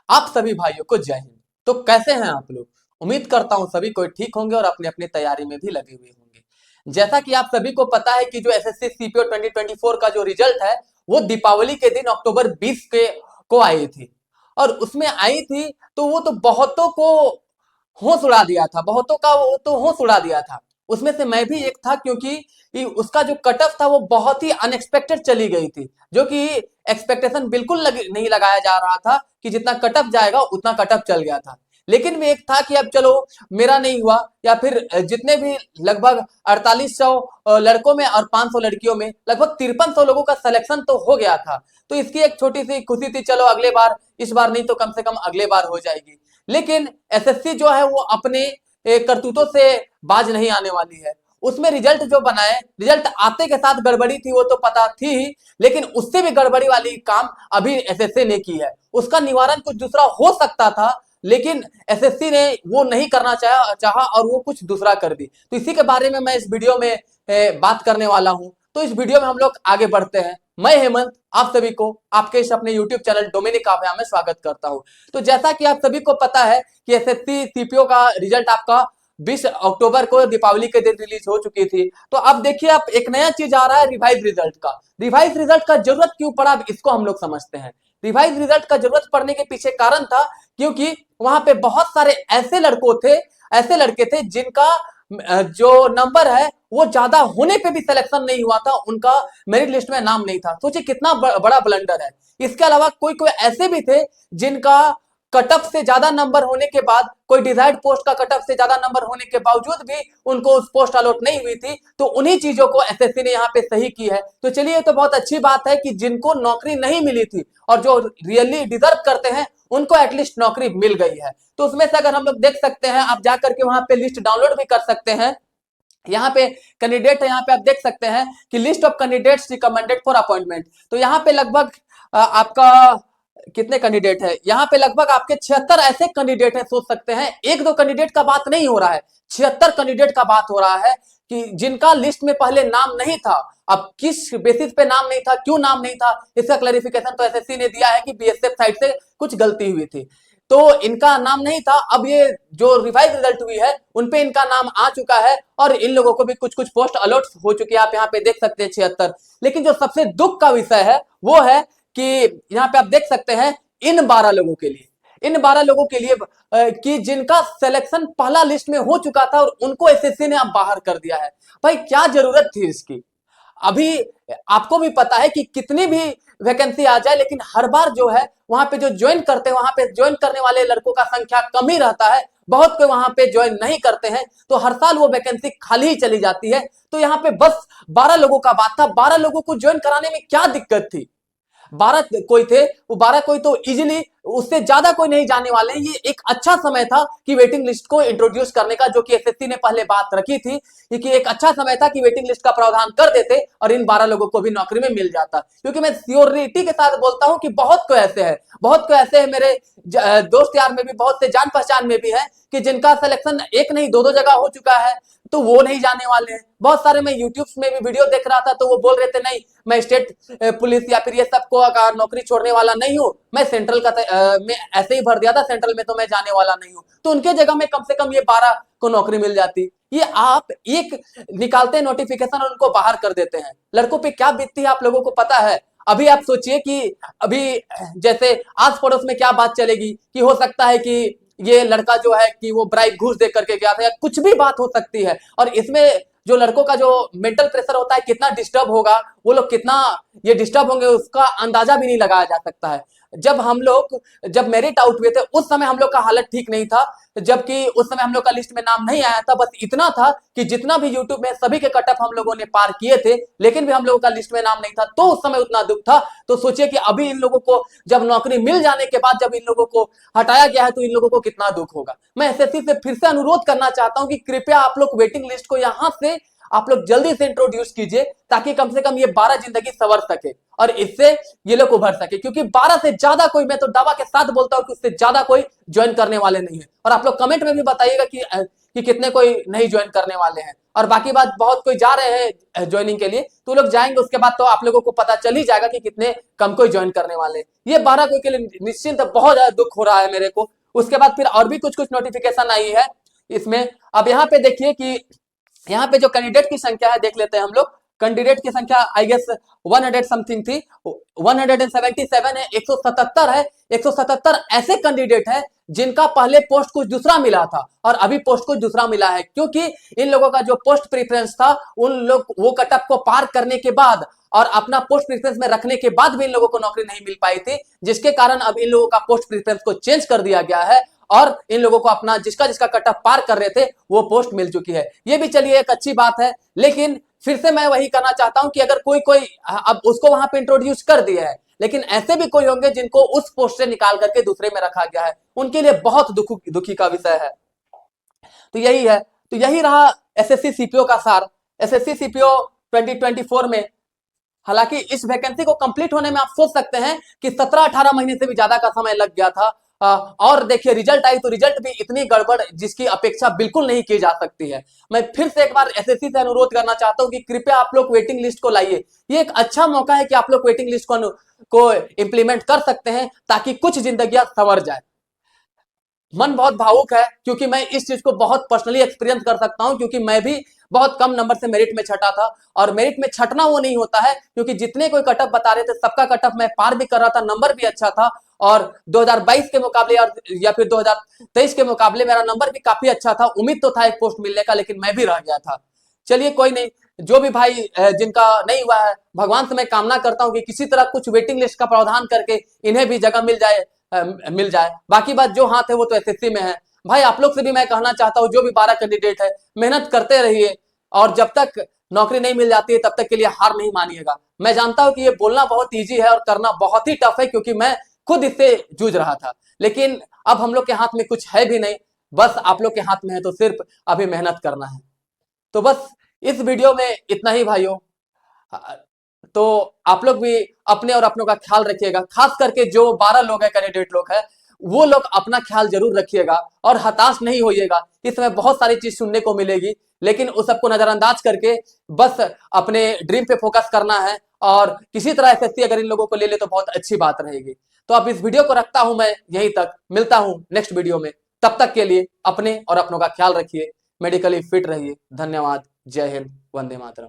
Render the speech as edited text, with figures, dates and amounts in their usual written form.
आप सभी भाइयों को जय हिंद। तो कैसे हैं आप लोग? उम्मीद करता हूं सभी कोई ठीक होंगे और अपनी अपनी तैयारी में भी लगे हुए होंगे। जैसा कि आप सभी को पता है कि जो एसएससी सीपीओ 2024 का जो रिजल्ट है वो दीपावली के दिन अक्टूबर 20 के को आई थी। और उसमें आई थी तो वो तो बहुतों को होश उड़ा दिया था, बहुतों का वो तो होश उड़ा दिया था। उसमें से मैं भी एक था, क्योंकि उसका जो कट ऑफ था वो बहुत ही अनएक्सपेक्टेड चली गई थी, जो कि एक्सपेक्टेशन बिल्कुल नहीं लगाया जा रहा था कि जितना कट ऑफ जाएगा उतना कट ऑफ चल गया था। लेकिन भी एक था कि अब चलो मेरा नहीं हुआ, या फिर जितने भी लगभग 4800 लड़कों में और 500 लड़कियों में लगभग 5300 लोगों का सिलेक्शन तो हो गया था। तो इसकी एक छोटी सी खुशी थी, चलो अगले बार, इस बार नहीं तो कम से कम अगले बार हो जाएगी। लेकिन एसएससी जो है वो अपने करतूतों से बाज नहीं आने वाली है। उसमें रिजल्ट जो बनाए, रिजल्ट आते के साथ गड़बड़ी थी वो तो पता थी ही, लेकिन उससे भी गड़बड़ी वाली काम अभी एसएससी ने की है। उसका निवारण कुछ दूसरा हो सकता था, लेकिन एसएससी ने वो नहीं करना चाहा और वो कुछ दूसरा कर दी। तो इसी के बारे में मैं इस वीडियो में बात करने वाला हूं। तो इस वीडियो में हम लोग आगे बढ़ते हैं। मैं हेमंत आप सभी को आपके इस अपने यूट्यूब चैनल डोमिनिक आभ्या में स्वागत करता हूं। तो जैसा कि आप सभी को पता है कि एसएससी सीपीओ का रिजल्ट आपका 20 अक्टूबर को दीपावली के दिन रिलीज हो चुकी थी। तो अब देखिए, अब एक नया चीज आ रहा है रिवाइज रिजल्ट का। रिवाइज रिजल्ट का जरूरत क्यों पड़ा, अब इसको हम लोग समझते हैं। रिवाइज रिजल्ट का जरूरत पड़ने के पीछे कारण था क्योंकि वहां पे बहुत सारे ऐसे लड़के थे जिनका जो नंबर है वो ज्यादा होने पे भी सिलेक्शन नहीं हुआ था, उनका मेरिट लिस्ट में नाम नहीं था। सोचिए कितना बड़ा ब्लंडर है। इसके अलावा कोई कोई ऐसे भी थे जिनका कट ऑफ से ज्यादा नंबर होने के बाद, कोई डिजायर्ड पोस्ट का कट ऑफ से ज्यादा नंबर होने के बावजूद भी उनको उस पोस्ट अलॉट नहीं हुई थी। तो उन्हीं चीजों को एसएससी ने यहाँ पे सही की है। तो चलिए, तो बहुत अच्छी बात है कि जिनको नौकरी नहीं मिली थी और जो रियली डिजर्व करते हैं उनको एटलीस्ट नौकरी मिल गई है। तो उसमें से अगर हम लोग देख सकते हैं, आप जाकर के वहां पे लिस्ट डाउनलोड भी कर सकते हैं। यहाँ पे कैंडिडेट है, यहाँ पे आप देख सकते हैं कि list of candidates recommended for appointment. तो यहाँ पे लगभग आपका कितने कैंडिडेट है, यहाँ पे लगभग आपके 76 ऐसे कैंडिडेट हैं। सोच सकते हैं, एक दो कैंडिडेट का बात नहीं हो रहा है, 76 कैंडिडेट का बात हो रहा है कि जिनका लिस्ट में पहले नाम नहीं था। अब किस बेसिस पे नाम नहीं था, क्यों नाम नहीं था, इसका क्लैरिफिकेशन तो एसएससी ने दिया है कि बीएसएफ साइड से कुछ गलती हुई थी, तो इनका नाम नहीं था। अब ये जो रिवाइज रिजल्ट हुई है उनपे इनका नाम आ चुका है और इन लोगों को भी कुछ कुछ पोस्ट अलॉट हो चुकी है। आप यहाँ पे देख सकते हैं 76। लेकिन जो सबसे दुख का विषय है वो है कि यहाँ पे आप देख सकते हैं इन 12 लोगों के लिए, इन 12 लोगों के लिए कि जिनका सिलेक्शन पहला लिस्ट में हो चुका था और उनको एसएससी ने अब बाहर कर दिया है। भाई क्या जरूरत थी इसकी? अभी आपको भी पता है कि कितनी भी वैकेंसी आ जाए, लेकिन हर बार जो है वहां पे जो ज्वाइन करते हैं, वहां पे ज्वाइन करने वाले लड़कों का संख्या कम ही रहता है, बहुत कोई वहां पे ज्वाइन नहीं करते हैं। तो हर साल वो वैकेंसी खाली ही चली जाती है। तो यहाँ पे बस 12 लोगों का बात था। 12 लोगों को ज्वाइन कराने में क्या दिक्कत थी? 12 कोई थे, वो 12 कोई तो इजीली, उससे ज्यादा कोई नहीं जाने वाले हैं। ये एक अच्छा समय था कि वेटिंग लिस्ट को इंट्रोड्यूस करने का, जो कि एसएससी ने पहले बात रखी थी कि एक अच्छा समय था कि वेटिंग लिस्ट का प्रावधान कर देते और इन 12 लोगों को भी नौकरी में मिल जाता। क्योंकि मैं श्योरिटी के साथ बोलता हूं कि बहुत को ऐसे है, बहुत को ऐसे है, मेरे दोस्त यार में भी, बहुत से जान पहचान में भी है कि जिनका सिलेक्शन एक नहीं दो दो जगह हो चुका है, तो वो नहीं जाने वाले हैं। बहुत सारे मैं यूट्यूब में भी वीडियो देख रहा था, तो वो बोल रहे थे नहीं मैं स्टेट पुलिस या फिर ये सबको नौकरी छोड़ने वाला नहीं हूं, मैं सेंट्रल का मैं ऐसे ही भर दिया था सेंट्रल में, तो मैं जाने वाला नहीं हूं। तो उनके जगह में कम से कम ये 12 को नौकरी मिल जाती। ये आप एक निकालते हैं नोटिफिकेशन और उनको बाहर कर देते हैं। लड़कों पे क्या बीतती है आप लोगों को पता है? अभी आप सोचिए कि अभी जैसे आस पड़ोस में क्या बात चलेगी कि हो सकता है कि ये लड़का जो है कि वो ब्राइब घूस दे करके गया था, या कुछ भी बात हो सकती है। और इसमें जो लड़कों का जो मेंटल प्रेशर होता है कितना डिस्टर्ब होगा, वो लोग कितना ये डिस्टर्ब होंगे, उसका अंदाजा भी नहीं लगाया जा सकता है। जब मेरिट आउट हुए थे उस समय हम लोग का हालत ठीक नहीं था, जबकि उस समय हम लोग का लिस्ट में नाम नहीं आया था। बस इतना था कि जितना भी यूट्यूब में सभी के कट ऑफ हम लोगों ने पार किए थे, लेकिन भी हम लोगों का लिस्ट में नाम नहीं था, तो उस समय उतना दुख था। तो सोचिए कि अभी इन लोगों को जब नौकरी मिल जाने के बाद जब इन लोगों को हटाया गया है, तो इन लोगों को कितना दुख होगा। मैं एसएससी से फिर से अनुरोध करना चाहता हूं कि कृपया आप लोग वेटिंग लिस्ट को यहां से आप लोग जल्दी से इंट्रोड्यूस कीजिए, ताकि कम से कम ये 12 जिंदगी संवर सके और इससे ये लोग उभर सके। क्योंकि 12 से ज्यादा कोई, मैं तो दावा के साथ बोलता हूं कि उससे ज्यादा कोई ज्वाइन करने वाले नहीं है। और आप लोग कमेंट में भी बताइएगा कि कितने कोई नहीं ज्वाइन करने वाले हैं। और बाकी बात बहुत कोई जा रहे हैं ज्वाइनिंग के लिए, तो लोग जाएंगे, उसके बाद तो आप लोगों को पता चल ही जाएगा कि कितने कम कोई ज्वाइन करने वाले। ये 12 कोई के लिए निश्चिंत बहुत ज्यादा दुख हो रहा है मेरे को। उसके बाद फिर और भी कुछ कुछ नोटिफिकेशन आई है इसमें। अब यहाँ पे देखिए कि यहाँ पे जो कैंडिडेट की संख्या है देख लेते हैं हम लोग। कैंडिडेट की संख्या आई गेस 100 समथिंग थी, 177 है, 177 है। 177 ऐसे कैंडिडेट है जिनका पहले पोस्ट कुछ दूसरा मिला था और अभी पोस्ट कुछ दूसरा मिला है, क्योंकि इन लोगों का जो पोस्ट प्रेफरेंस था उन लोग वो कट ऑफ को पार करने के बाद और अपना पोस्ट प्रेफरेंस में रखने के बाद भी इन लोगों को नौकरी नहीं मिल पाई थी, जिसके कारण अब इन लोगों का पोस्ट प्रेफरेंस को चेंज कर दिया गया है और इन लोगों को अपना जिसका जिसका कट ऑफ पार कर रहे थे वो पोस्ट मिल चुकी है। ये भी चलिए एक अच्छी बात है, लेकिन फिर से मैं वही करना चाहता हूं कि अगर कोई कोई अब उसको वहां पे इंट्रोड्यूस कर दिया है, लेकिन ऐसे भी कोई होंगे जिनको उस पोस्ट से निकाल करके दूसरे में रखा गया है, उनके लिए बहुत दुखी का विषय है। तो यही है, तो यही रहा एसएससी सीपीओ का सार। एसएससी सीपीओ 2024 में हालांकि इस वैकेंसी को कंप्लीट होने में आप सोच सकते हैं कि 17-18 महीने से भी ज्यादा का समय लग गया था। और देखिए रिजल्ट आई तो रिजल्ट भी इतनी गड़बड़ जिसकी अपेक्षा बिल्कुल नहीं की जा सकती है। मैं फिर से एक बार एसएससी से अनुरोध करना चाहता हूं कि कृपया आप लोग वेटिंग लिस्ट को लाइए। ये एक अच्छा मौका है कि आप लोग वेटिंग लिस्ट को इंप्लीमेंट कर सकते हैं ताकि कुछ जिंदगियां संवर जाए। मन बहुत भावुक है क्योंकि मैं इस चीज को बहुत पर्सनली एक्सपीरियंस कर सकता हूं, क्योंकि मैं भी बहुत कम नंबर से मेरिट में छटा था। और मेरिट में छटना वो नहीं होता है, क्योंकि जितने कोई कटअप बता रहे थे सबका कटअप मैं पार भी कर रहा था, नंबर भी अच्छा था। और 2022 के मुकाबले या फिर 2023 के मुकाबले मेरा नंबर भी काफी अच्छा था। उम्मीद तो था एक पोस्ट मिलने का, लेकिन मैं भी रह गया था। चलिए कोई नहीं, जो भी भाई जिनका नहीं हुआ है, भगवान से मैं कामना करता हूं कि किसी तरह कुछ वेटिंग लिस्ट का प्रावधान करके इन्हें भी जगह मिल जाए। बाकी बात जो हाथ है वो तो एसएससी में है। भाई आप लोग से भी मैं कहना चाहता हूँ, जो भी 12 कैंडिडेट है मेहनत करते रहिए, और जब तक नौकरी नहीं मिल जाती है तब तक के लिए हार नहीं मानिएगा। मैं जानता हूं कि ये बोलना बहुत ईजी है और करना बहुत ही टफ है, क्योंकि मैं खुद इससे जूझ रहा था, लेकिन अब हम लोग के हाथ में कुछ है भी नहीं, बस आप लोग के हाथ में है तो सिर्फ अभी मेहनत करना है। तो बस इस वीडियो में इतना ही भाइयों। तो आप लोग भी अपने और अपनों का ख्याल रखिएगा, खास करके जो 12 लोग हैं कैंडिडेट लोग हैं वो लोग अपना ख्याल जरूर रखिएगा और हताश नहीं होइएगा। इसमें बहुत सारी चीज सुनने को मिलेगी, लेकिन उस सबको नजरअंदाज करके बस अपने ड्रीम पे फोकस करना है, और किसी तरह एसएससी अगर इन लोगों को ले ले तो बहुत अच्छी बात रहेगी। तो अब इस वीडियो को रखता हूं मैं यहीं तक, मिलता हूं नेक्स्ट वीडियो में। तब तक के लिए अपने और अपनों का ख्याल रखिए, मेडिकली फिट रहिए। धन्यवाद, जय हिंद, वंदे मातरम।